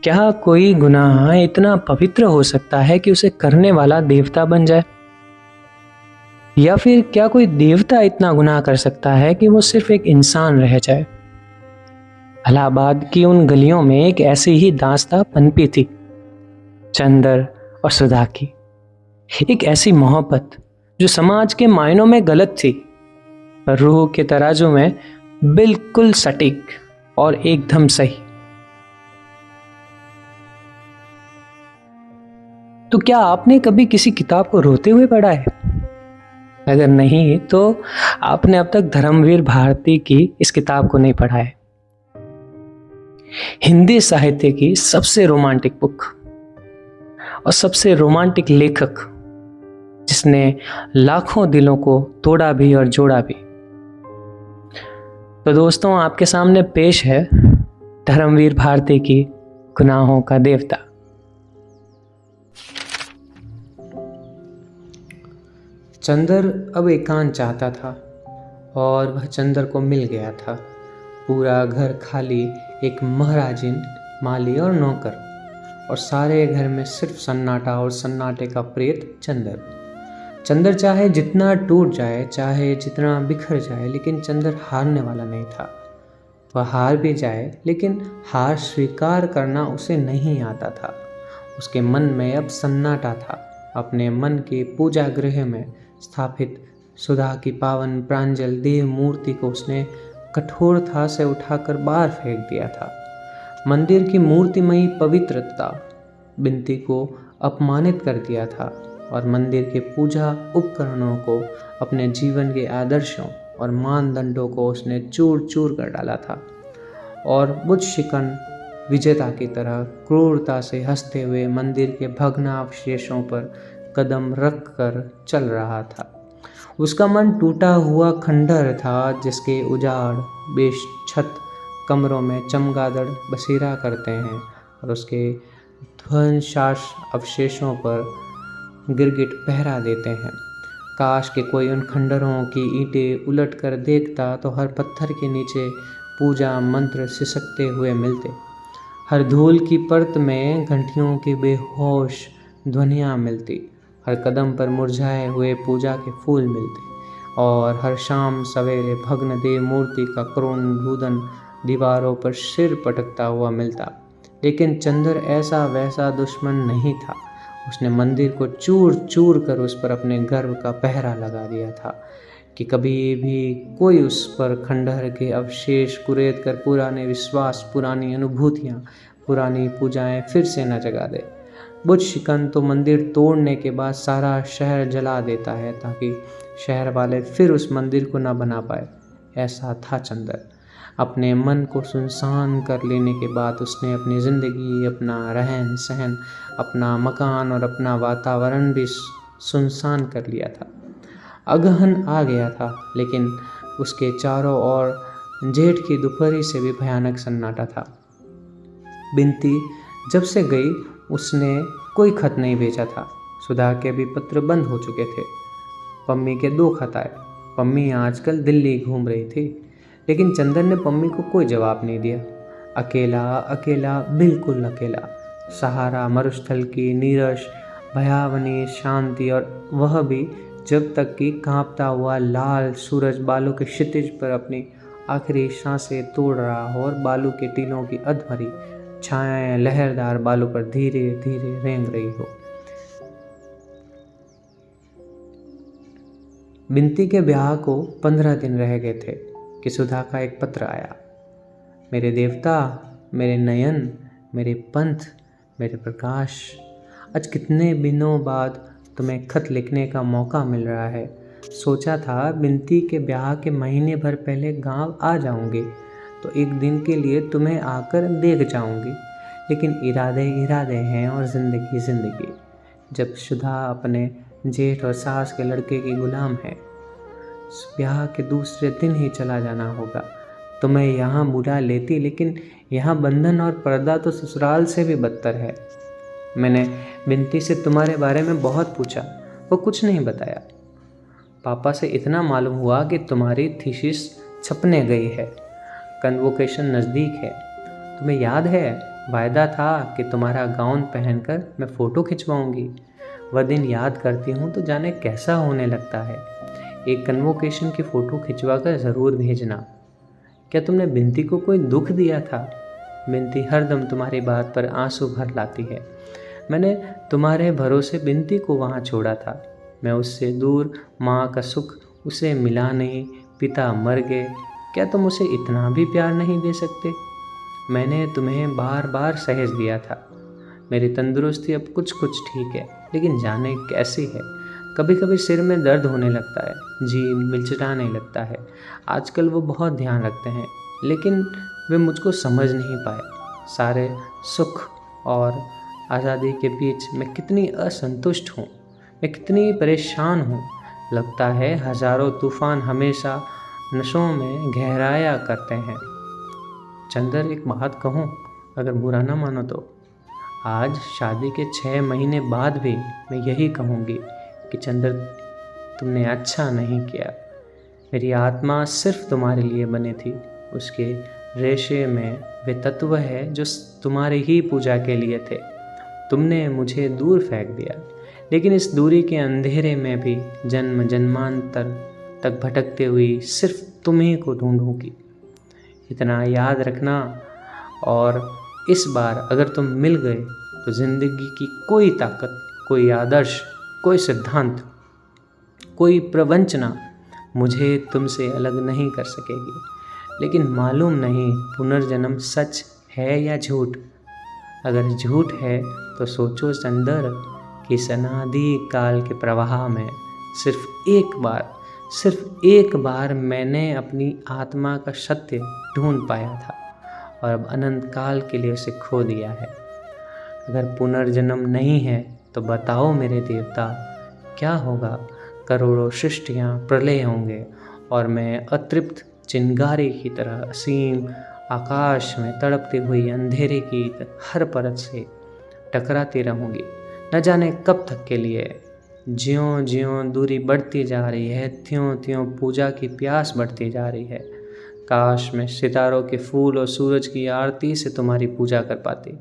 क्या कोई गुनाह इतना पवित्र हो सकता है कि उसे करने वाला देवता बन जाए? या फिर क्या कोई देवता इतना गुनाह कर सकता है कि वो सिर्फ एक इंसान रह जाए? इलाहाबाद की उन गलियों में एक ऐसी ही दास्तां पनपी थी, चंदर और सुधा की। एक ऐसी मोहब्बत जो समाज के मायनों में गलत थी, पर रूह के तराजू में बिल्कुल सटीक और एकदम सही। तो क्या आपने कभी किसी किताब को रोते हुए पढ़ा है? अगर नहीं तो आपने अब तक धर्मवीर भारती की इस किताब को नहीं पढ़ा है। हिंदी साहित्य की सबसे रोमांटिक बुक और सबसे रोमांटिक लेखक, जिसने लाखों दिलों को तोड़ा भी और जोड़ा भी। तो दोस्तों, आपके सामने पेश है धर्मवीर भारती की गुनाहों का देवता। चंदर अब एकांत चाहता था और वह चंदर को मिल गया था। पूरा घर खाली, एक महाराजिन, माली और नौकर, और सारे घर में सिर्फ सन्नाटा और सन्नाटे का प्रेत चंदर। चंदर चाहे जितना टूट जाए, चाहे जितना बिखर जाए, लेकिन चंदर हारने वाला नहीं था। वह हार भी जाए, लेकिन हार स्वीकार करना उसे नहीं आता था। उसके मन में अब सन्नाटा था। अपने मन के पूजा गृह में स्थापित सुधा की पावन प्रांजल देव मूर्ति को उसने कठोरता से उठाकर बाहर फेंक दिया था। मंदिर की मूर्तिमयी पवित्रता बिनती को अपमानित कर दिया था और मंदिर के पूजा उपकरणों को, अपने जीवन के आदर्शों और मानदंडों को उसने चूर चूर कर डाला था और बुद्ध शिकन विजेता की तरह क्रूरता से हंसते हुए मंदिर के भग्नावशेषों पर कदम रख कर चल रहा था। उसका मन टूटा हुआ खंडहर था, जिसके उजाड़ बेछत कमरों में चमगादड़ बसेरा करते हैं और उसके ध्वंसाश अवशेषों पर गिरगिट पहरा देते हैं। काश के कोई उन खंडहरों की ईंटें उलट कर देखता तो हर पत्थर के नीचे पूजा मंत्र सिसकते हुए मिलते। हर धूल की परत में घंटियों की बेहोश ध्वनियाँ मिलती। हर कदम पर मुरझाए हुए पूजा के फूल मिलते और हर शाम सवेरे भग्न देव मूर्ति का करुण रुदन दीवारों पर सिर पटकता हुआ मिलता। लेकिन चंदर ऐसा वैसा दुश्मन नहीं था। उसने मंदिर को चूर चूर कर उस पर अपने गर्व का पहरा लगा दिया था कि कभी भी कोई उस पर खंडहर के अवशेष कुरेद कर पुराने विश्वास, पुरानी अनुभूतियाँ, पुरानी पूजाएं फिर से न जगा दे। बुद्ध शिकन तो मंदिर तोड़ने के बाद सारा शहर जला देता है ताकि शहर वाले फिर उस मंदिर को न बना पाए। ऐसा था चंदर। अपने मन को सुनसान कर लेने के बाद उसने अपनी ज़िंदगी, अपना रहन सहन, अपना मकान और अपना वातावरण भी सुनसान कर लिया था। अगहन आ गया था, लेकिन उसके चारों ओर जेठ की दोपहरी से भी भयानक सन्नाटा था। बिनती जब से गई उसने कोई खत नहीं भेजा था। सुधा के भी पत्र बंद हो चुके थे। पम्मी के 2 खत आए। पम्मी आजकल दिल्ली घूम रही थी, लेकिन चंदर ने पम्मी को कोई जवाब नहीं दिया। अकेला अकेला, बिल्कुल अकेला। सहारा मरुस्थल की नीरस भयावनी शांति, और वह भी जब तक कि कांपता हुआ लाल सूरज बालू के क्षितिज पर अपनी आखिरी सांसें तोड़ रहा हो और बालू के टीलों की अधमरी छायाएं लहरदार बालू पर धीरे धीरे रेंग रही हो। बिनती के ब्याह को 15 दिन रह गए थे कि सुधा का एक पत्र आया। मेरे देवता, मेरे नयन, मेरे पंथ, मेरे प्रकाश, आज कितने दिनों बाद तुम्हें खत लिखने का मौका मिल रहा है। सोचा था बिनती के ब्याह के महीने भर पहले गांव आ जाऊंगी तो एक दिन के लिए तुम्हें आकर देख जाऊंगी, लेकिन इरादे इरादे हैं और ज़िंदगी ज़िंदगी। जब सुधा अपने जेठ और सास के लड़के की गुलाम है, ब्याह के दूसरे दिन ही चला जाना होगा। तुम्हें यहाँ बुला लेती, लेकिन यहाँ बंधन और पर्दा तो ससुराल से भी बदतर है। मैंने बिनती से तुम्हारे बारे में बहुत पूछा, वो कुछ नहीं बताया। पापा से इतना मालूम हुआ कि तुम्हारी थीसिस छपने गई है, कन्वोकेशन नज़दीक है। तुम्हें याद है वायदा था कि तुम्हारा गाउन पहनकर मैं फ़ोटो खिंचवाऊंगी। वह दिन याद करती हूँ तो जाने कैसा होने लगता है। एक कन्वोकेशन की फ़ोटो खिंचवाकर ज़रूर भेजना। क्या तुमने बिनती को कोई दुख दिया था? बिनती हरदम तुम्हारी बात पर आंसू भर लाती है। मैंने तुम्हारे भरोसे बिनती को वहाँ छोड़ा था। मैं उससे दूर, माँ का सुख उसे मिला नहीं, पिता मर गए। क्या तुम उसे इतना भी प्यार नहीं दे सकते? मैंने तुम्हें बार बार सहेज दिया था। मेरी तंदुरुस्ती अब कुछ कुछ ठीक है, लेकिन जाने कैसी है। कभी कभी सिर में दर्द होने लगता है, जी मिचलाने लगता है। आजकल वो बहुत ध्यान रखते हैं, लेकिन वे मुझको समझ नहीं पाए। सारे सुख और आज़ादी के बीच मैं कितनी असंतुष्ट हूँ, मैं कितनी परेशान हूँ। लगता है हजारों तूफान हमेशा नशों में गहराया करते हैं। चंदर, एक बात कहूँ, अगर बुरा ना मानो तो। आज शादी के 6 महीने बाद भी मैं यही कहूँगी कि चंदर, तुमने अच्छा नहीं किया। मेरी आत्मा सिर्फ तुम्हारे लिए बनी थी। उसके रेशे में वे तत्व है जो तुम्हारी ही पूजा के लिए थे। तुमने मुझे दूर फेंक दिया, लेकिन इस दूरी के अंधेरे में भी जन्म जन्मांतर तक भटकते हुई सिर्फ तुम्ही को ढूंढूंगी। इतना याद रखना। और इस बार अगर तुम मिल गए तो ज़िंदगी की कोई ताकत, कोई आदर्श, कोई सिद्धांत, कोई प्रवंचना मुझे तुमसे अलग नहीं कर सकेगी। लेकिन मालूम नहीं पुनर्जन्म सच है या झूठ। अगर झूठ है तो सोचो चंदर कि अनादि काल के प्रवाह में सिर्फ एक बार मैंने अपनी आत्मा का सत्य ढूंढ पाया था, और अब अनंत काल के लिए उसे खो दिया है। अगर पुनर्जन्म नहीं है तो बताओ मेरे देवता, क्या होगा? करोड़ों सृष्टियाँ प्रलय होंगे और मैं अतृप्त चिंगारी की तरह असीम आकाश में तड़पती हुई अंधेरे की हर परत से टकराती रहूँगी, न जाने कब तक के लिए। ज्यों ज्यों दूरी बढ़ती जा रही है, त्यों त्यों पूजा की प्यास बढ़ती जा रही है। काश मैं सितारों के फूल और सूरज की आरती से तुम्हारी पूजा कर पाती,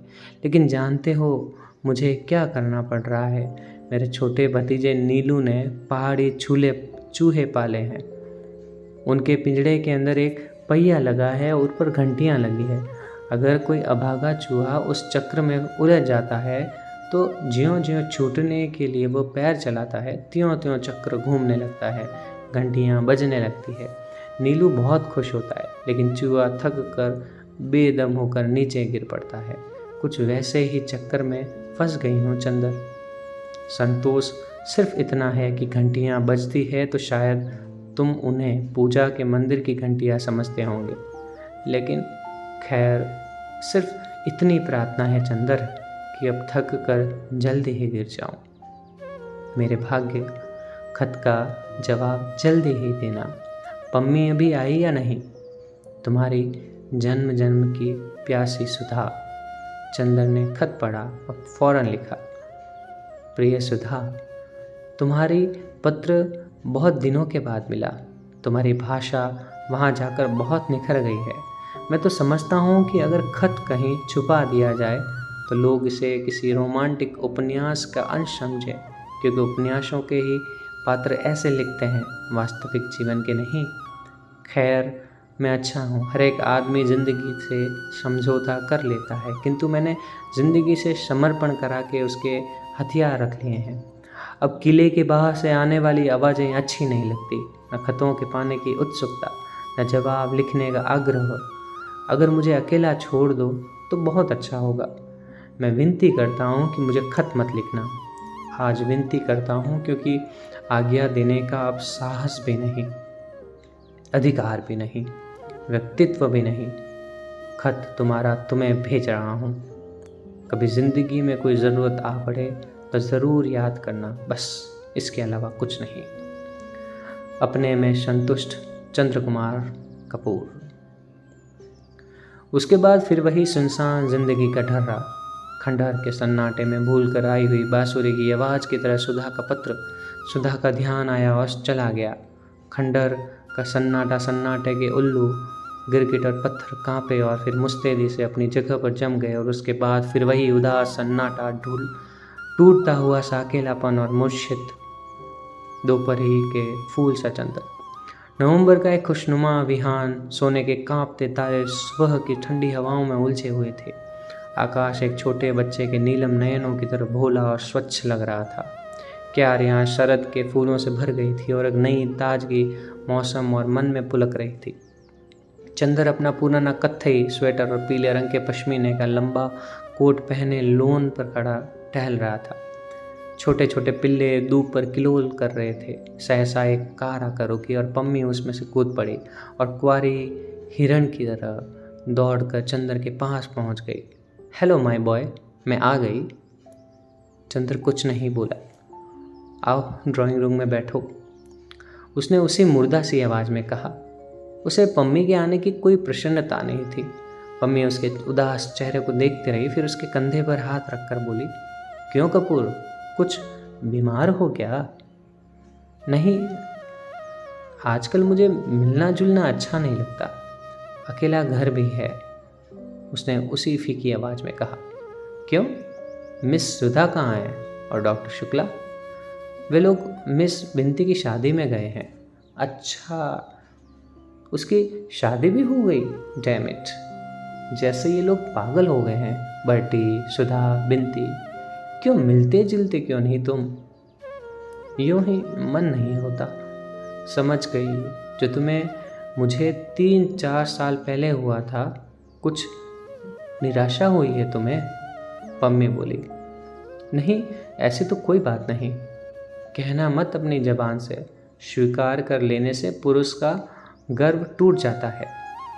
लेकिन जानते हो मुझे क्या करना पड़ रहा है? मेरे छोटे भतीजे नीलू ने पहाड़ी चूहे पाले हैं। उनके पिंजड़े के अंदर एक पहिया लगा है और ऊपर घंटियां लगी है। अगर कोई अभागा चूहा उस चक्र में उलझ जाता है तो ज्यों ज्यों छूटने के लिए वो पैर चलाता है, त्यों त्यों चक्र घूमने लगता है, घंटियां बजने लगती है। नीलू बहुत खुश होता है, लेकिन चूहा थक कर बेदम होकर नीचे गिर पड़ता है। कुछ वैसे ही चक्कर में फंस गई हूँ चंदर। संतोष सिर्फ इतना है कि घंटियाँ बजती है तो शायद तुम उन्हें पूजा के मंदिर की घंटियाँ समझते होंगे, लेकिन खैर सिर्फ इतनी प्रार्थना है चंदर कि अब थक कर जल्दी ही गिर जाऊं। मेरे भाग्य, खत का जवाब जल्दी ही देना। पम्मी अभी आई या नहीं? तुम्हारी जन्म जन्म की प्यासी सुधा। चंदर ने खत पढ़ा और फौरन लिखा, प्रिय सुधा, तुम्हारी पत्र बहुत दिनों के बाद मिला। तुम्हारी भाषा वहाँ जाकर बहुत निखर गई है। मैं तो समझता हूँ कि अगर खत कहीं छुपा दिया जाए तो लोग इसे किसी रोमांटिक उपन्यास का अंश समझें, क्योंकि उपन्यासों के ही पात्र ऐसे लिखते हैं, वास्तविक जीवन के नहीं। खैर, मैं अच्छा हूँ। हर एक आदमी ज़िंदगी से समझौता कर लेता है, किंतु मैंने ज़िंदगी से समर्पण करा के उसके हथियार रख लिए हैं। अब किले के बाहर से आने वाली आवाज़ें अच्छी नहीं लगती, न खतों के पाने की उत्सुकता, न जवाब लिखने का आग्रह। अगर मुझे अकेला छोड़ दो तो बहुत अच्छा होगा। मैं विनती करता हूँ कि मुझे खत मत लिखना। आज विनती करता हूँ क्योंकि आज्ञा देने का अब साहस भी नहीं, अधिकार भी नहीं, व्यक्तित्व भी नहीं। खत तुम्हारा तुम्हें भेज रहा हूँ। कभी ज़िंदगी में कोई ज़रूरत आ पड़े तो ज़रूर याद करना, बस इसके अलावा कुछ नहीं। अपने में संतुष्ट, चंद्रकुमार कपूर। उसके बाद फिर वही सुनसान जिंदगी का ढर्रा। खंडहर के सन्नाटे में भूल कर आई हुई बांसुरी की आवाज़ की तरह सुधा का पत्र। सुधा का ध्यान आया और चला गया। खंडहर का सन्नाटा सन्नाटे के उल्लू गिरगिट और पत्थर कांपे और फिर मुस्तैदी से अपनी जगह पर जम गए, और उसके बाद फिर वही उदास सन्नाटा, टूटता हुआ सा अकेलापन और मूर्छित दोपहरी के फूल सा चंदन। नवंबर का एक खुशनुमा विहान, सोने के कांपते तारे सुबह की ठंडी हवाओं में उलझे हुए थे। आकाश एक छोटे बच्चे के नीलम नयनों की तरह भोला और स्वच्छ लग रहा था। क्यारियाँ शरद के फूलों से भर गई थी और एक नई ताजगी मौसम और मन में पुलक रही थी। चंदर अपना पुराना कत्थई स्वेटर और पीले रंग के पश्मीने का लंबा कोट पहने लॉन पर खड़ा टहल रहा था। छोटे छोटे पिल्ले दूब पर किलोल कर रहे थे। सहसा एक कार आकर रुकी और पम्मी उसमें से कूद पड़ी और कुंवारी हिरण की तरह दौड़कर चंदर के पास पहुंच गई। हेलो माय बॉय, मैं आ गई। चंदर कुछ नहीं बोला। आओ ड्राइंग रूम में बैठो, उसने उसी मुर्दा सी आवाज़ में कहा। उसे पम्मी के आने की कोई प्रसन्नता नहीं थी। पम्मी उसके उदास चेहरे को देखती रही, फिर उसके कंधे पर हाथ रखकर बोली, क्यों कपूर, कुछ बीमार हो क्या? नहीं, आजकल मुझे मिलना जुलना अच्छा नहीं लगता, अकेला घर भी है, उसने उसी फीकी आवाज़ में कहा। क्यों, मिस सुधा कहाँ है और डॉक्टर शुक्ला? वे लोग मिस बिनती की शादी में गए हैं। अच्छा, उसकी शादी भी हो गई? डैम इट, जैसे ये लोग पागल हो गए हैं। बर्टी, सुधा, बिनती, क्यों मिलते जुलते क्यों नहीं तुम? यूं ही मन नहीं होता। समझ गई, जो तुम्हें मुझे 3-4 साल पहले हुआ था, कुछ निराशा हुई है तुम्हें? पम्मी बोली। नहीं, ऐसी तो कोई बात नहीं, कहना मत अपनी जबान से। स्वीकार कर लेने से पुरुष का गर्व टूट जाता है।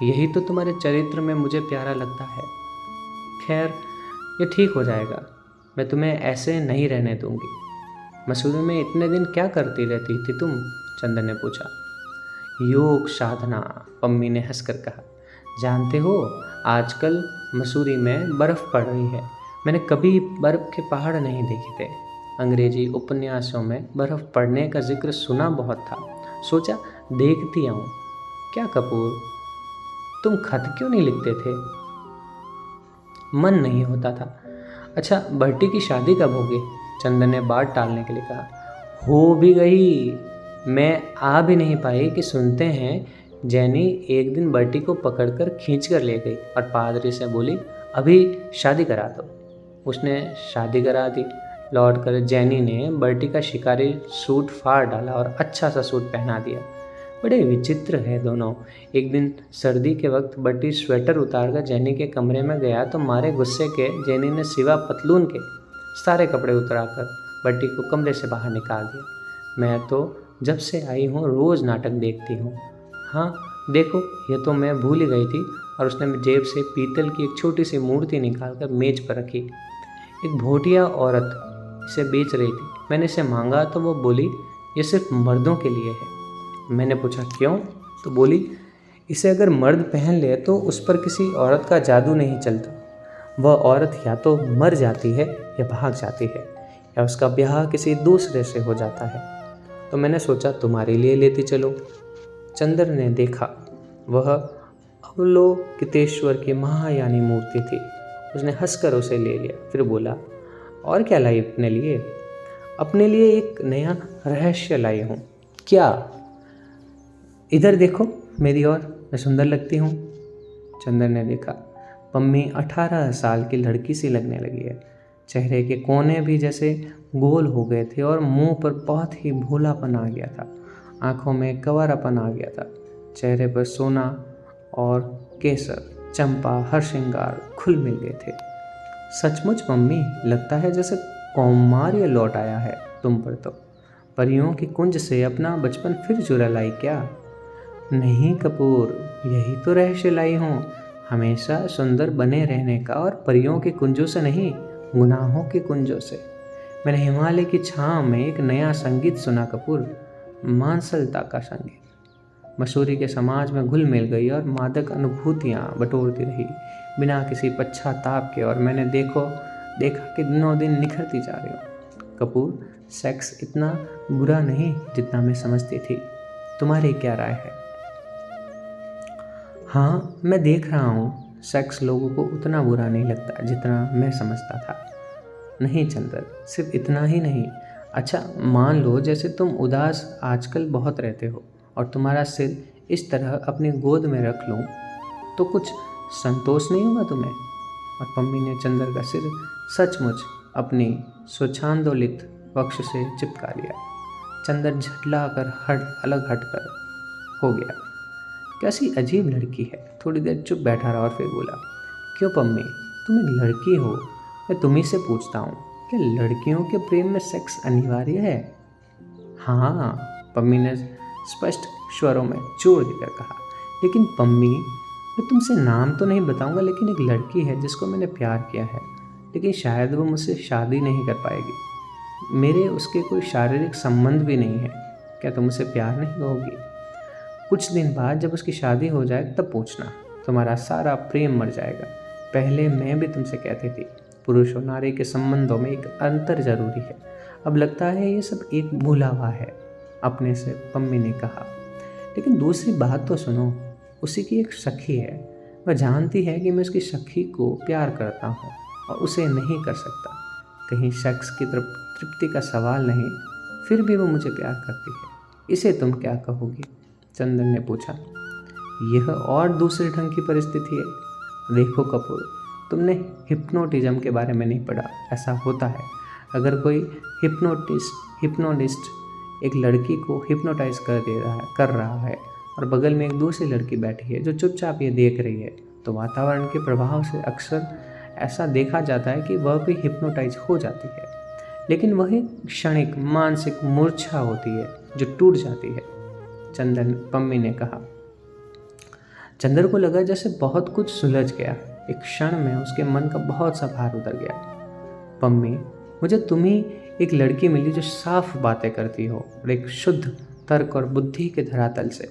यही तो तुम्हारे चरित्र में मुझे प्यारा लगता है। खैर, ये ठीक हो जाएगा, मैं तुम्हें ऐसे नहीं रहने दूंगी। मसूरी में इतने दिन क्या करती रहती थी तुम? चंदन ने पूछा। योग साधना, पम्मी ने हंसकर कहा। जानते हो, आजकल मसूरी में बर्फ़ पड़ रही है। मैंने कभी बर्फ़ के पहाड़ नहीं देखे थे। अंग्रेजी उपन्यासों में बर्फ़ पड़ने का जिक्र सुना बहुत था, सोचा देखती आऊँ। क्या कपूर, तुम खत क्यों नहीं लिखते थे? मन नहीं होता था। अच्छा, बर्टी की शादी कब होगी? चंदन ने बात टालने के लिए कहा। हो भी गई, मैं आ भी नहीं पाई कि सुनते हैं जैनी एक दिन बर्टी को पकड़कर खींच कर ले गई और पादरी से बोली, अभी शादी करा दो। उसने शादी करा दी। लौट कर जैनी ने बर्टी का शिकारी सूट फाड़ डाला और अच्छा सा सूट पहना दिया। बड़े विचित्र है दोनों। एक दिन सर्दी के वक्त बर्टी स्वेटर उतारकर जैनी के कमरे में गया तो मारे गुस्से के जैनी ने सिवा पतलून के सारे कपड़े उतराकर बर्टी को कमरे से बाहर निकाल दिया। मैं तो जब से आई हूँ रोज़ नाटक देखती हूँ। हाँ देखो, ये तो मैं भूल ही गई थी। और उसने जेब से पीतल की एक छोटी सी मूर्ति निकालकर मेज पर रखी। एक भोटिया औरत इसे बेच रही थी। मैंने इसे मांगा तो वो बोली, ये सिर्फ मर्दों के लिए है। मैंने पूछा क्यों? तो बोली, इसे अगर मर्द पहन ले तो उस पर किसी औरत का जादू नहीं चलता। वह औरत या तो मर जाती है या भाग जाती है या उसका ब्याह किसी दूसरे से हो जाता है। तो मैंने सोचा तुम्हारे लिए लेती चलो। चंदर ने देखा, वह अवलोकितेश्वर की महायानी मूर्ति थी। उसने हंसकर उसे ले लिया, फिर बोला, और क्या लाई अपने लिए? अपने लिए एक नया रहस्य लाई हूँ। क्या? इधर देखो मेरी ओर, मैं सुंदर लगती हूँ। चंदर ने देखा, पम्मी 18 साल की लड़की सी लगने लगी है। चेहरे के कोने भी जैसे गोल हो गए थे और मुंह पर बहुत ही भोलापन आ गया था। आंखों में कंवरापन आ गया था। चेहरे पर सोना और केसर, चंपा, हर श्रृंगार खुल मिल गए थे। सचमुच मम्मी, लगता है जैसे कौमार्य लौट आया है तुम पर। तो परियों की कुंज से अपना बचपन फिर चुरा लाई क्या? नहीं कपूर, यही तो रहस्य लाई हूँ, हमेशा सुंदर बने रहने का, और परियों के कुंजों से नहीं, गुनाहों के कुंजों से। मैंने हिमालय की छाँव में एक नया संगीत सुना कपूर, मांसलता का संगीत। मसूरी के समाज में घुल मिल गई और मादक अनुभूतियाँ बटोरती रही बिना किसी पश्चाताप के। और मैंने देखा कि दिनों दिन निखरती जा रही हूँ। कपूर, सेक्स इतना बुरा नहीं जितना मैं समझती थी। तुम्हारी क्या राय है? हाँ, मैं देख रहा हूँ सेक्स लोगों को उतना बुरा नहीं लगता जितना मैं समझता था। नहीं चंदर, सिर्फ इतना ही नहीं। अच्छा, मान लो जैसे तुम उदास आजकल बहुत रहते हो और तुम्हारा सिर इस तरह अपनी गोद में रख लूँ तो कुछ संतोष नहीं होगा तुम्हें? और पम्मी ने चंदर का सिर सचमुच अपनी स्वच्छांदोलित वक्ष से चिपका लिया। चंदर झटला कर अलग हटकर हो गया। कैसी अजीब लड़की है। थोड़ी देर चुप बैठा रहा और फिर बोला, क्यों पम्मी, तुम एक लड़की हो, मैं तुम्ही से पूछता हूँ, क्या लड़कियों के प्रेम में सेक्स अनिवार्य है? हाँ, पम्मी ने स्पष्ट स्वरों में जोर देकर कहा। लेकिन पम्मी, मैं तुमसे नाम तो नहीं बताऊंगा, लेकिन एक लड़की है जिसको मैंने प्यार किया है, लेकिन शायद वो मुझसे शादी नहीं कर पाएगी। मेरे उसके कोई शारीरिक संबंध भी नहीं है। क्या तुम उसे प्यार नहीं कहोगी? कुछ दिन बाद जब उसकी शादी हो जाए तब पूछना, तुम्हारा सारा प्रेम मर जाएगा। पहले मैं भी तुमसे कहती थी, पुरुष और नारी के संबंधों में एक अंतर जरूरी है। अब लगता है ये सब एक भूला हुआ है, अपने से पम्मी ने कहा। लेकिन दूसरी बात तो सुनो, उसी की एक सखी है। वह जानती है कि मैं उसकी सखी को प्यार करता हूँ और उसे नहीं कर सकता। कहीं सेक्स की तृप्ति का सवाल नहीं, फिर भी वो मुझे प्यार करती है। इसे तुम क्या कहोगी? चंदन ने पूछा। यह और दूसरे ढंग की परिस्थिति है। देखो कपूर, तुमने हिप्नोटिज्म के बारे में नहीं पढ़ा। ऐसा होता है, अगर कोई हिप्नोटिस्ट एक लड़की को हिप्नोटाइज कर रहा है और बगल में एक दूसरी लड़की बैठी है जो चुपचाप ये देख रही है, तो वातावरण के प्रभाव से अक्सर ऐसा देखा जाता है कि वह भी हिप्नोटाइज हो जाती है। लेकिन वह एक क्षणिक मानसिक मूर्छा होती है जो टूट जाती है, चंदन पम्मी ने कहा। चंदर को लगा जैसे बहुत कुछ सुलझ गया। एक क्षण में उसके मन का बहुत सा भार उतर गया। पम्मी, मुझे तुम ही एक लड़की मिली जो साफ बातें करती हो और एक शुद्ध तर्क और बुद्धि के धरातल से।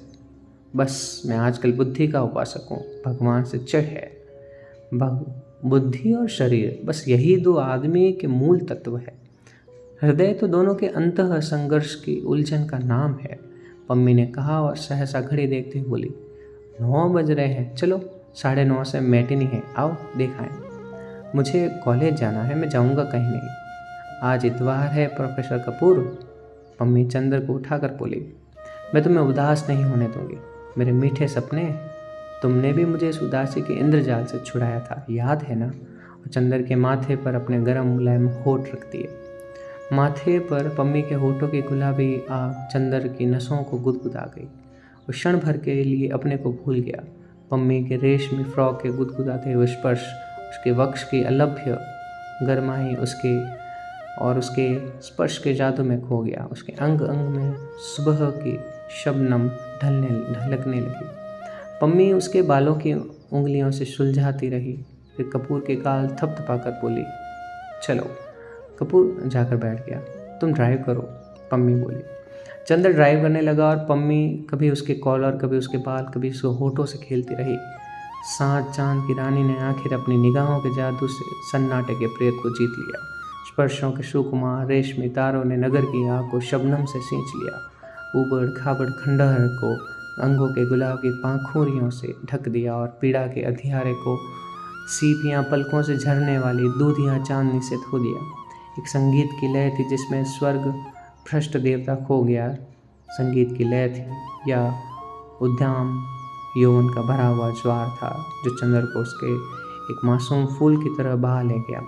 बस मैं आजकल बुद्धि का उपासक हूँ, भगवान से चिढ़ है। बुद्धि और शरीर, बस यही दो आदमी के मूल तत्व है। हृदय तो दोनों के अंतः संघर्ष की उलझन का नाम है, पम्मी ने कहा और सहसा घड़ी देखते हुए बोली, 9 बज रहे हैं, चलो 9:30 से मैटिनी है, आओ देखाएं। मुझे कॉलेज जाना है, मैं जाऊंगा कहीं नहीं। आज इतवार है प्रोफेसर कपूर, पम्मी चंदर को उठाकर बोली। मैं तुम्हें उदास नहीं होने दूंगी, मेरे मीठे सपने। तुमने भी मुझे इस उदासी के इंद्रजाल से छुड़ाया था, याद है ना? और चंदर के माथे पर अपने गर्म मुलायम होठ रख दिए। माथे पर पम्मी के होठों की गुलाबी आग चंदर की नसों को गुदगुदा गई। वो क्षण भर के लिए अपने को भूल गया। पम्मी के रेशमी फ्रॉक के गुदगुदाते हुए स्पर्श, उसके वक्ष की अलभ्य गरमाई उसके स्पर्श के जादू में खो गया। उसके अंग अंग में सुबह की शबनम ढलकने लगी। पम्मी उसके बालों की उंगलियों से सुलझाती रही, फिर कपूर के गाल थपथपाकर बोली, चलो। कपूर जाकर बैठ गया। तुम ड्राइव करो, पम्मी बोली। चंदर ड्राइव करने लगा और पम्मी कभी उसके कॉलर, कभी उसके बाल, कभी उसके होठों से खेलती रही। सात चांद की रानी ने आखिर अपनी निगाहों के जादू से सन्नाटे के प्रेत को जीत लिया। स्पर्शों के सुकुमार रेशमी तारों ने नगर की आग को शबनम से सींच लिया। उबड़ खाबड़ खंडहर को अंगों के गुलाब की पाखुरियों से ढक दिया और पीड़ा के अंधियारे को सीपियाँ पलकों से झरने वाली दूधियाँ चांदनी से धो दिया। एक संगीत की लय थी जिसमें स्वर्ग भ्रष्ट देवता खो गया। संगीत की लय थी या उद्दाम यौवन का भरा हुआ ज्वार था जो चंद्र को उसके एक मासूम फूल की तरह बहा ले गया।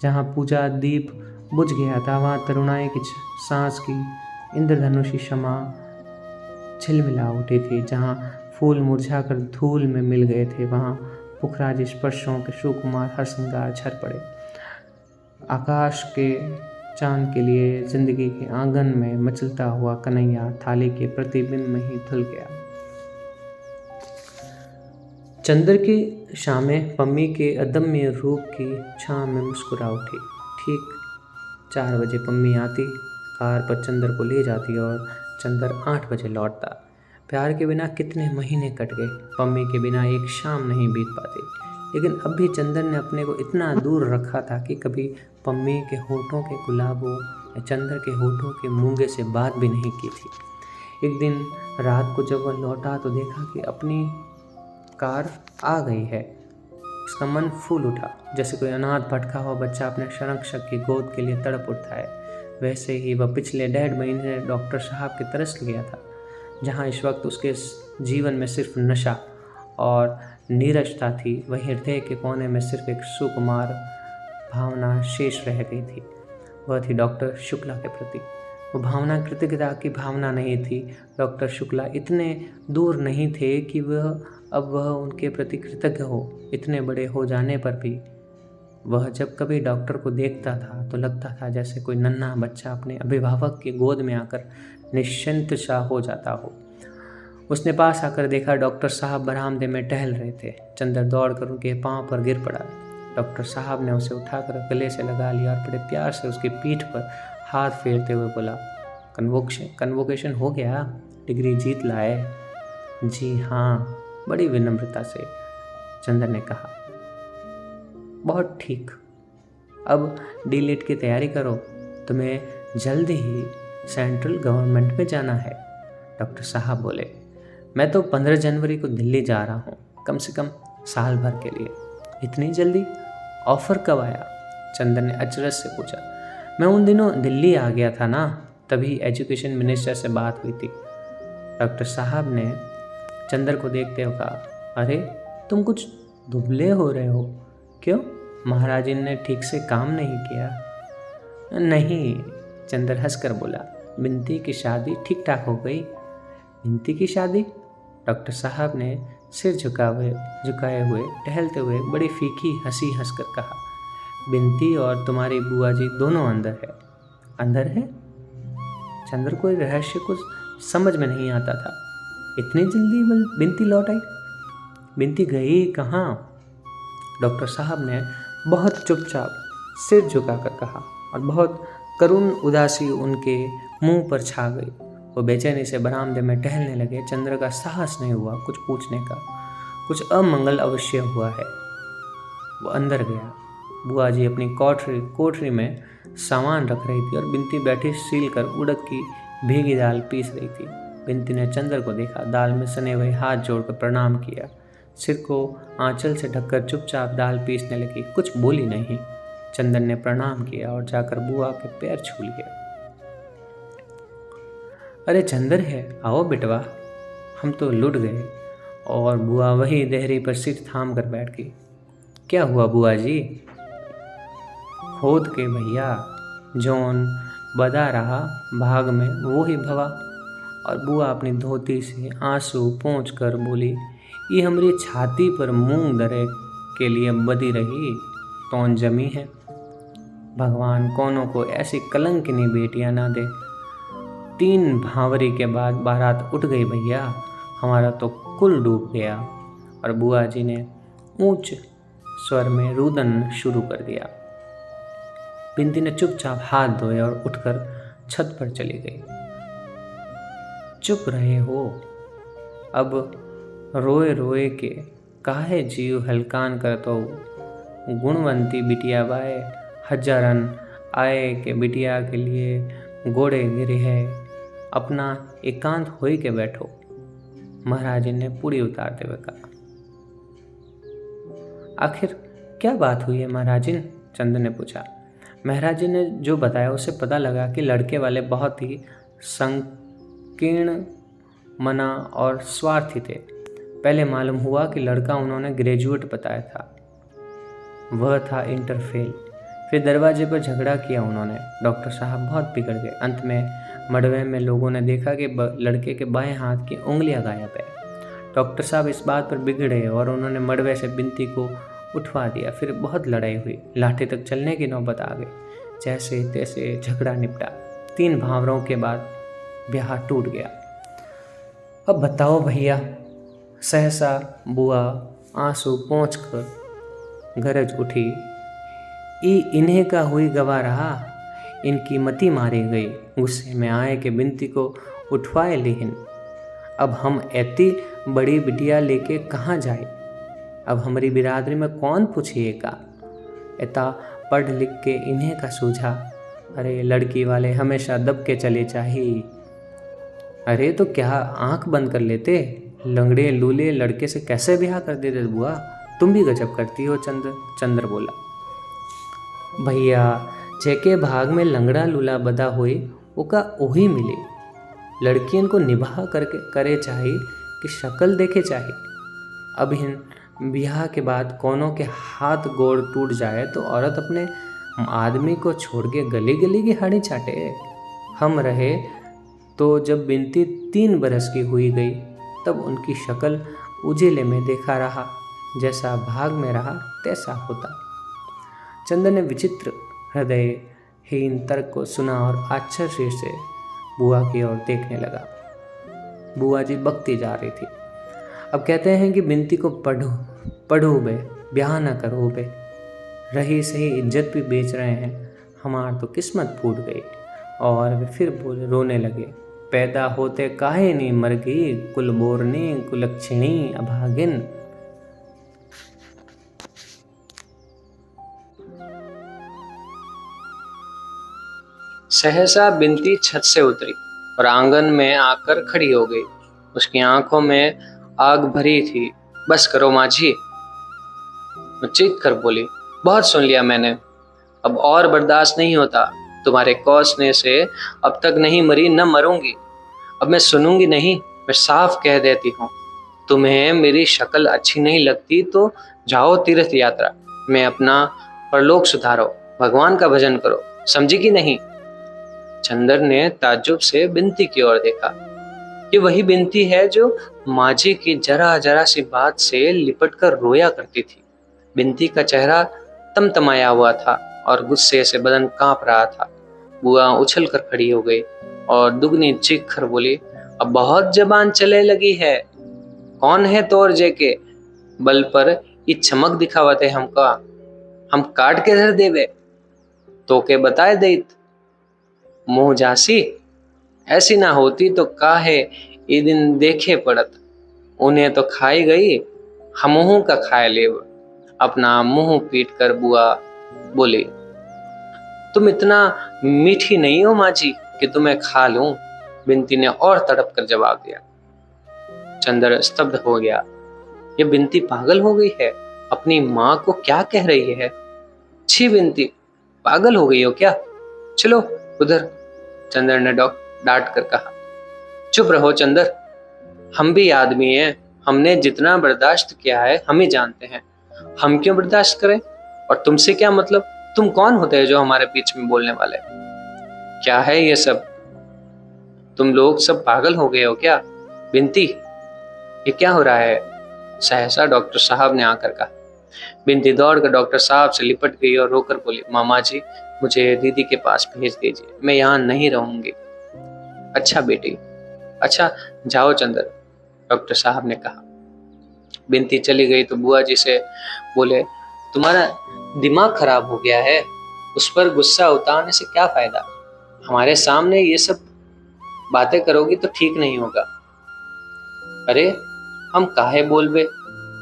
जहाँ पूजा दीप बुझ गया था, वहाँ तरुणाई की सांस की इंद्रधनुषी क्षमा छिलमिला उठी थी। जहाँ फूल मुरझाकर धूल में मिल गए थे, वहाँ पुखराजी स्पर्शों के सुकुमार हर श्रृंगार झर पड़े। आकाश के चांद के लिए जिंदगी के आंगन में मचलता हुआ कन्हैया थाली के प्रतिबिंब में ही धुल गया। चंद्र की शामें पम्मी के अदम्य रूप की छांव में मुस्कुरा उठी। ठीक 4 बजे पम्मी आती, कार पर चंद्र को ले जाती और चंद्र 8 बजे लौटता। प्यार के बिना कितने महीने कट गए, पम्मी के बिना एक शाम नहीं बीत पाती। लेकिन अब भी चंद्र ने अपने को इतना दूर रखा था कि कभी पम्मी के होठों के गुलाबों या चंद्र के होठों के मूंगे से बात भी नहीं की थी। एक दिन रात को जब वह लौटा तो देखा कि अपनी कार आ गई है। उसका मन फूल उठा, जैसे कोई अनाथ भटका हुआ बच्चा अपने संरक्षक की गोद के लिए तड़प उठता है। वैसे ही वह पिछले 1.5 महीने डॉक्टर साहब की तरस गया था, जहाँ इस वक्त उसके जीवन में सिर्फ नशा और नीरसता थी। वही हृदय के कोने में सिर्फ एक सुकुमार भावना शेष रह गई थी। वह थी डॉक्टर शुक्ला के प्रति। वो भावना कृतज्ञता की भावना नहीं थी। डॉक्टर शुक्ला इतने दूर नहीं थे कि वह उनके प्रति कृतज्ञ हो। इतने बड़े हो जाने पर भी वह जब कभी डॉक्टर को देखता था तो लगता था जैसे कोई नन्हा बच्चा अपने अभिभावक की गोद में आकर निश्चिंत सा हो जाता हो। उसने पास आकर देखा, डॉक्टर साहब बरामदे में टहल रहे थे। चंदर दौड़कर उनके पांव पर गिर पड़ा। डॉक्टर साहब ने उसे उठाकर गले से लगा लिया और बड़े प्यार से उसकी पीठ पर हाथ फेरते हुए बोला, कन्वोकेशन हो गया, डिग्री जीत लाए। जी हाँ, बड़ी विनम्रता से चंदर ने कहा। बहुत ठीक, अब डीलिट की तैयारी करो, तुम्हें जल्द ही सेंट्रल गवर्नमेंट में जाना है। डॉक्टर साहब बोले, मैं तो 15 जनवरी को दिल्ली जा रहा हूँ, कम से कम साल भर के लिए। इतनी जल्दी? ऑफ़र कब आया? चंदर ने अचरज से पूछा। मैं उन दिनों दिल्ली आ गया था ना, तभी एजुकेशन मिनिस्टर से बात हुई थी। डॉक्टर साहब ने चंदर को देखते हुए कहा, अरे तुम कुछ दुबले हो रहे हो, क्यों? महाराजिन ने ठीक से काम नहीं किया? नहीं, चंदर हंसकर बोला, बिंती की शादी ठीक ठाक हो गई। बिंती की शादी? डॉक्टर साहब ने सिर झुकाए हुए टहलते हुए बड़ी फीकी हंसी हंसकर कहा, बिंती और तुम्हारी बुआ जी दोनों अंदर है। अंदर है? चंदर को रहस्य कुछ समझ में नहीं आता था। इतनी जल्दी बिंती लौट आई? बिंती गई कहाँ? डॉक्टर साहब ने बहुत चुपचाप सिर झुकाकर कहा और बहुत करुण उदासी उनके मुंह पर छा गई। वो बेचैनी से बरामदे में टहलने लगे। चंद्र का साहस नहीं हुआ कुछ पूछने का। कुछ अमंगल अवश्य हुआ है। वो अंदर गया। बुआ जी अपनी कोठरी में सामान रख रही थी और बिंती बैठी सील कर उड़द की भीगी दाल पीस रही थी। बिंती ने चंद्र को देखा, दाल में सने हुए हाथ जोड़कर प्रणाम किया, सिर को आंचल से ढककर चुपचाप दाल पीसने लगी। कुछ बोली नहीं। चंदन ने प्रणाम किया और जाकर बुआ के पैर छू लिए। अरे चंदर है, आओ बेटवा, हम तो लुट गए। और बुआ वही देहरी पर सिर थाम कर बैठ गई। क्या हुआ बुआ जी? खोद के भैया, जौन बदा रहा भाग में वो ही भवा। और बुआ अपनी धोती से आंसू पोंछ कर बोली, ये हमारी छाती पर मूंग दरे के लिए बदी रही तौन जमी है। भगवान कोनो को ऐसी कलंकिनी बेटियां ना दे। 3 भावरी के बाद बारात उठ गई भैया, हमारा तो कुल डूब गया। और बुआ जी ने ऊंच स्वर में रुदन शुरू कर दिया। बिंती ने चुपचाप हाथ धोए और उठकर छत पर चली गई। चुप रहे हो, अब रोए रोए के काहे जीव हलकान करतो। गुणवंती बिटिया बाए, हजारन आए के बिटिया के लिए गोड़े गिरे है, अपना एकांत होई के बैठो। महाराज ने पूरी उतारते हुए कहा। आखिर क्या बात हुई है महाराजिन? चंद ने पूछा। महाराज जी ने जो बताया उससे पता लगा कि लड़के वाले बहुत ही संकीर्ण मना और स्वार्थी थे। पहले मालूम हुआ कि लड़का उन्होंने ग्रेजुएट बताया था, वह था इंटर फेल। फिर दरवाजे पर झगड़ा किया उन्होंने। डॉक्टर साहब बहुत बिगड़ गए। अंत में मड़वे में लोगों ने देखा कि लड़के के बाएं हाथ की उंगलियां गायब है। डॉक्टर साहब इस बात पर बिगड़े और उन्होंने मड़वे से बिंती को उठवा दिया। फिर बहुत लड़ाई हुई, लाठी तक चलने की नौबत आ गई। जैसे तैसे झगड़ा निपटा। 3 भावरों के बाद ब्याह टूट गया। अब बताओ भैया, सहसा बुआ आंसू पोंछ कर गरज उठी, इन्हें का हुई गवा रहा, इनकी मती मारी गई। गुस्से में आए कि बिंती को उठवाए लेहिन। अब हम ऐती बड़ी बिटिया लेके कहाँ जाए? अब हमारी बिरादरी में कौन पूछिएगा? इतना पढ़ लिख के इन्हें का सूझा। अरे लड़की वाले हमेशा दब के चले चाहिए। अरे तो क्या आंख बंद कर लेते? लंगड़े लूले लड़के से कैसे ब्याह कर देते बुआ, तुम भी गजब करती हो। चंद्र बोला। भैया जेके भाग में लंगड़ा लूला बदा होए ओका ओही मिले। लड़कियन को निभाह करके करे चाहे कि शक्ल देखे चाहे। अब इन ब्याह के बाद कोनो के हाथ गोड़ टूट जाए तो औरत अपने आदमी को छोड़ के गली गली की हाड़ी चाटे। हम रहे तो जब बिनती 3 बरस की हुई गई तब उनकी शक्ल उजेले में देखा रहा, जैसा भाग में रहा तैसा होता। चंदर ने विचित्र हृदयहीन तर्क को सुना और आश्चर्य से बुआ की ओर देखने लगा। बुआ जी बकती जा रही थी। अब कहते हैं कि बिनती को पढ़ो बे, ब्याह न करो बे, रही सही इज्जत भी बेच रहे हैं, हमार तो किस्मत फूट गई। और वे फिर रोने लगे। पैदा होते काहे नहीं मर गई, कुल बोरनी कुलक्षिणी अभागिन। सहसा बिनती छत से उतरी और आंगन में आकर खड़ी हो गई। उसकी आंखों में आग भरी थी। बस करो माँ जी, चीख कर बोली। बहुत सुन लिया मैंने, अब और बर्दाश्त नहीं होता। तुम्हारे कोसने से अब तक नहीं मरी, न मरूंगी। अब मैं सुनूंगी नहीं, मैं साफ कह देती हूँ। तुम्हें मेरी शक्ल अच्छी नहीं लगती तो जाओ तीर्थ यात्रा में अपना परलोक सुधारो, भगवान का भजन करो, समझी कि नहीं? चंदर ने ताज्जुब से बिनती की ओर देखा। ये वही बिनती है जो माजी की जरा जरा सी बात से लिपट कर रोया करती थी। बिनती का चेहरा तमतमाया हुआ था और गुस्से से बदन कांप रहा था। बुआ उछल कर खड़ी हो गई और दुगनी चीख कर बोली, अब बहुत जबान चले लगी है। कौन है तोर जेके बल पर ये चमक दिखावते हमका, हम काट के धर देवे तो के बताए देत। मुँह जासी ऐसी ना होती तो काहे ये दिन देखे पड़त। उन्हें तो खाई गई, हमहू का खाए लेव। अपना मुंह पीट कर बुआ बोली, तुम इतना मीठी नहीं हो माँ जी कि तुम्हें खा लूं। बिनती ने और तड़प कर जवाब दिया। चंदर स्तब्ध हो गया। ये बिनती पागल हो गई है, अपनी माँ को क्या कह रही है? छी बिनती, पागल हो गई हो क्या? चलो उधर, चंदर ने डांट कर कहा। चुप रहो चंदर, हम भी आदमी हैं, हमने जितना बर्दाश्त किया है हम ही जानते हैं। हम क्यों बर्दाश्त करें? और तुमसे क्या मतलब? तुम कौन होते हैं जो हमारे बीच में बोलने वाले? क्या है ये सब? तुम लोग सब पागल हो गए हो क्या? बिनती, ये क्या हो रहा है? सहसा डॉक्टर साहब ने आकर कहा। बिनती दौड़कर डॉक्टर साहब से लिपट गई और रोकर बोली, मामा जी मुझे दीदी के पास भेज दीजिए, मैं यहाँ नहीं रहूंगी। अच्छा बेटी, अच्छा जाओ चंदर, डॉक्टर साहब ने कहा। बिनती चली गई तो बुआ जी से बोले, तुम्हारा दिमाग खराब हो गया है, उस पर गुस्सा उतारने से क्या फायदा? हमारे सामने ये सब बातें करोगी तो ठीक नहीं होगा। अरे हम काहे बोलबे,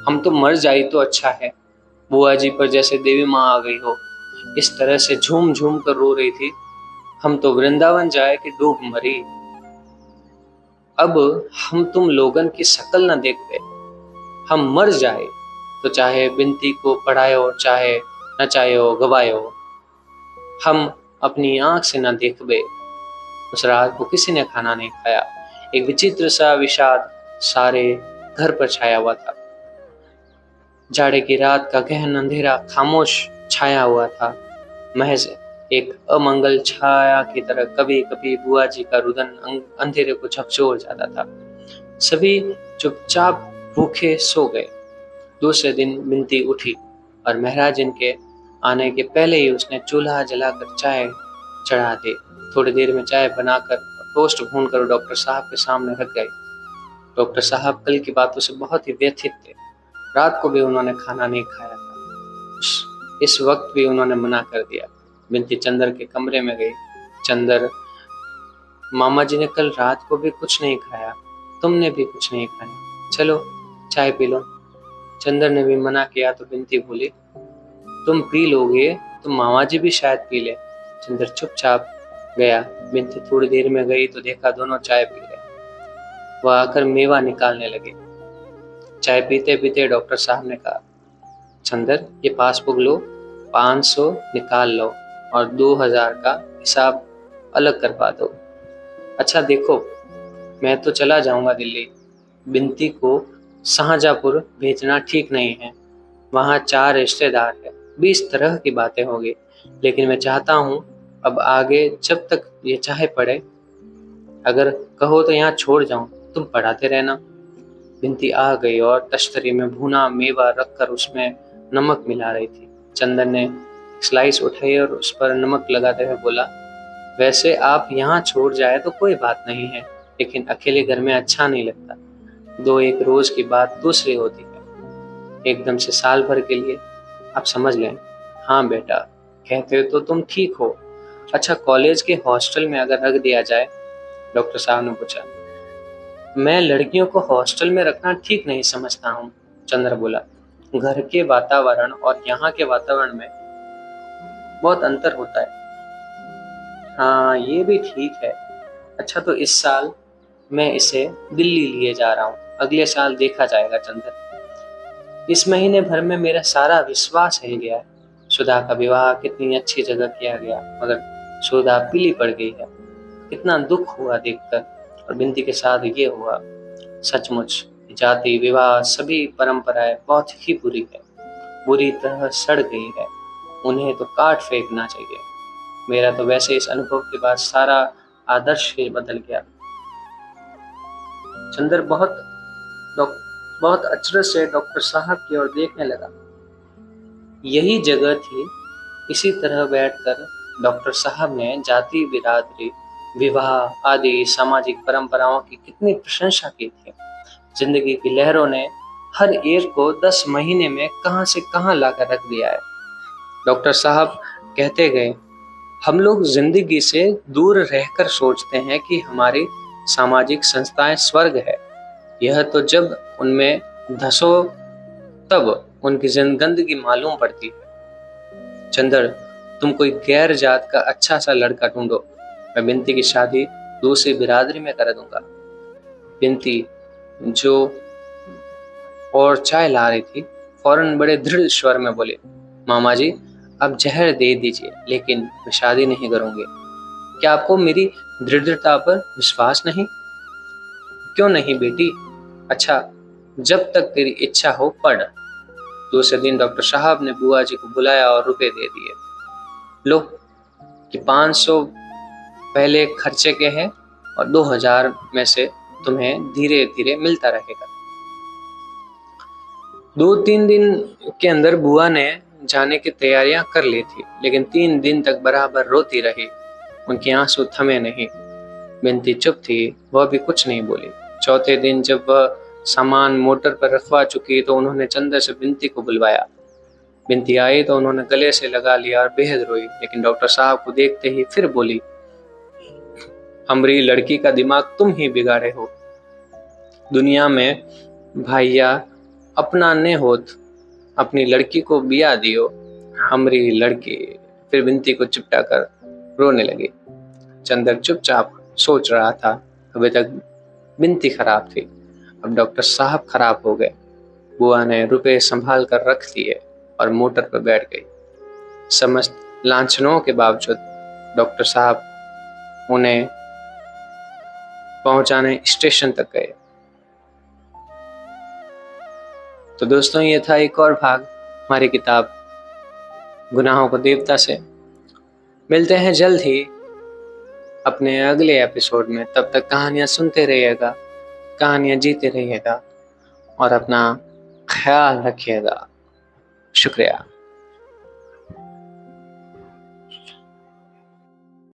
हम तो मर जाई तो अच्छा है। बुआ जी पर जैसे देवी माँ आ गई हो, इस तरह से झूम झूम कर रो रही थी। हम तो वृंदावन जाए कि डूब मरी। अब हम तुम लोगन की शक्ल न देख पे, हम मर जाए तो चाहे बिनती को पढ़ायो, चाहे नचायो गवायो, हम अपनी आंख से न देखबे। उस रात को किसी ने खाना नहीं खाया। एक विचित्र सा विषाद सारे घर पर छाया हुआ था। जाड़े की रात का गहन अंधेरा खामोश छाया हुआ था। महज एक अमंगल छाया की तरह कभी कभी बुआ जी का रुदन अंधेरे को झकझोर जाता था। सभी चुपचाप भूखे सो गए। दूसरे दिन बिनती उठी और महाराज इनके आने के पहले ही उसने चूल्हा जलाकर चाय चढ़ा दी। थोड़ी देर में चाय बनाकर टोस्ट भूनकर डॉक्टर साहब के सामने रख गई। डॉक्टर साहब कल की बातों से बहुत ही व्यथित थे। रात को भी उन्होंने खाना नहीं खाया था। इस वक्त भी उन्होंने मना कर दिया। बिनती चंदर के कमरे में गई। चंदर, मामा जी ने कल रात को भी कुछ नहीं खाया, तुमने भी कुछ नहीं खाया, चलो चाय पी लो। चंदर ने भी मना किया तो बिनती बोली, तुम पी लोगे तो मामा जी भी शायद पी ले। चंदर चुपचाप गया। बिनती थोड़ी देर में गई तो देखा दोनों चाय पी रहे। वह आकर मेवा निकालने लगे। चाय पीते पीते डॉक्टर साहब ने कहा, चंदर ये पासबुक लो, 500 निकाल लो और 2000 का हिसाब अलग करवा दो। अच्छा देखो, मैं तो चला जाऊंगा दिल्ली। बिनती को शाहजहाँपुर भेजना ठीक नहीं है। वहाँ 4 रिश्तेदार है, 20 तरह की बातें होगी। लेकिन मैं चाहता हूँ अब आगे जब तक ये चाहे पढ़े, अगर कहो तो यहाँ छोड़ जाऊं, तुम पढ़ाते रहना। बिनती आ गई और तश्तरी में भुना मेवा रखकर उसमें नमक मिला रही थी। चंदन ने स्लाइस उठाई और उस पर नमक लगाते हुए बोला, वैसे आप यहाँ छोड़ जाए तो कोई बात नहीं है, लेकिन अकेले घर में अच्छा नहीं लगता। 2-1 रोज की बात दूसरी होती है, एकदम से साल भर के लिए आप समझ लें। हाँ बेटा, कहते हो तो तुम ठीक हो। अच्छा, कॉलेज के हॉस्टल में अगर रख दिया जाए? डॉक्टर साहब ने पूछा। मैं लड़कियों को हॉस्टल में रखना ठीक नहीं समझता हूँ, चंद्र बोला। घर के वातावरण और यहाँ के वातावरण में बहुत अंतर होता है। हाँ, ये भी ठीक है। अच्छा, तो इस साल मैं इसे दिल्ली लिए जा रहा हूँ, अगले साल देखा जाएगा। चंद्र, इस महीने भर में मेरा सारा विश्वास हिल गया है। सुधा का विवाह कितनी अच्छी जगह किया गया, मगर सुधा पीली पड़ गई है। कितना दुख हुआ देखकर, और बिनती के साथ ये हुआ। सचमुच जाति विवाह सभी परंपराएं बहुत ही बुरी है, बुरी तरह सड़ गई है। उन्हें तो काट फेंकना चाहिए। मेरा तो वैसे इस अनुभव के बाद सारा आदर्श ही बदल गया। चंदर बहुत अचरज से डॉक्टर साहब की ओर देखने लगा। यही जगह थी। इसी तरह बैठकर डॉक्टर साहब ने जाति बिरादरी, विवाह आदि सामाजिक परंपराओं की कितनी प्रशंसा की थी। जिंदगी की लहरों ने हर एक को 10 महीने में कहां से कहां लाकर रख दिया है। डॉक्टर साहब कहते गए, हम लोग जिंदगी से दूर रहकर सोचते हैं कि हमारी सामाजिक संस्थाएं स्वर्ग है। यह तो जब उनमें धसो तब उनकी गंदगी मालूम पड़ती है। चंदर, तुम कोई गैर जात का अच्छा सा लड़का ढूंढो, मैं बिनती की शादी दूसरी बिरादरी में कर दूंगा। बिनती जो और चाय ला रही थी, फौरन बड़े दृढ़ स्वर में बोले, मामा जी आप जहर दे दीजिए, लेकिन मैं शादी नहीं करूंगी। क्या आपको मेरी दृढ़ता पर विश्वास नहीं? क्यों नहीं बेटी? अच्छा, जब तक तेरी इच्छा हो पढ़। दूसरे दिन डॉक्टर साहब ने बुआ जी को बुलाया और रुपए दे दिए। लो कि 500 पहले खर्चे के हैं और 2000 में से तुम्हें धीरे धीरे मिलता रहेगा। 2-3 दिन के अंदर बुआ ने जाने की तैयारियां कर ली थी, लेकिन 3 दिन तक बराबर रोती रही। उनके आंसू थमे नहीं। बिनती चुप थी, वह भी कुछ नहीं बोली। चौथे दिन जब वह सामान मोटर पर रखवा चुकी तो उन्होंने चंदर से बिनती को बुलवाया। बिनती आई तो उन्होंने गले से लगा लिया और बेहद रोई, लेकिन डॉक्टर साहब को देखते ही फिर बोली, हमारी लड़की का दिमाग तुम ही बिगाड़े हो। दुनिया में भाइया अपना ने होत, अपनी लड़की को बिया दियो, हमारी लड़की। फिर बिनती को चिपटा कर रोने लगी। चंदर चुपचाप सोच रहा था। अभी तक बिनती खराब थी, अब डॉक्टर साहब खराब हो गए। बुआ ने रुपए संभाल कर रख दिए और मोटर पर बैठ गई। समस्त लांछनों के बावजूद डॉक्टर साहब उन्हें पहुंचाने स्टेशन तक गए। तो दोस्तों, ये था एक और भाग हमारी किताब गुनाहों को देवता से। मिलते हैं जल्द ही अपने अगले एपिसोड में। तब तक कहानियां सुनते रहिएगा, कहानियां जीते रहिएगा और अपना ख्याल रखिएगा। शुक्रिया।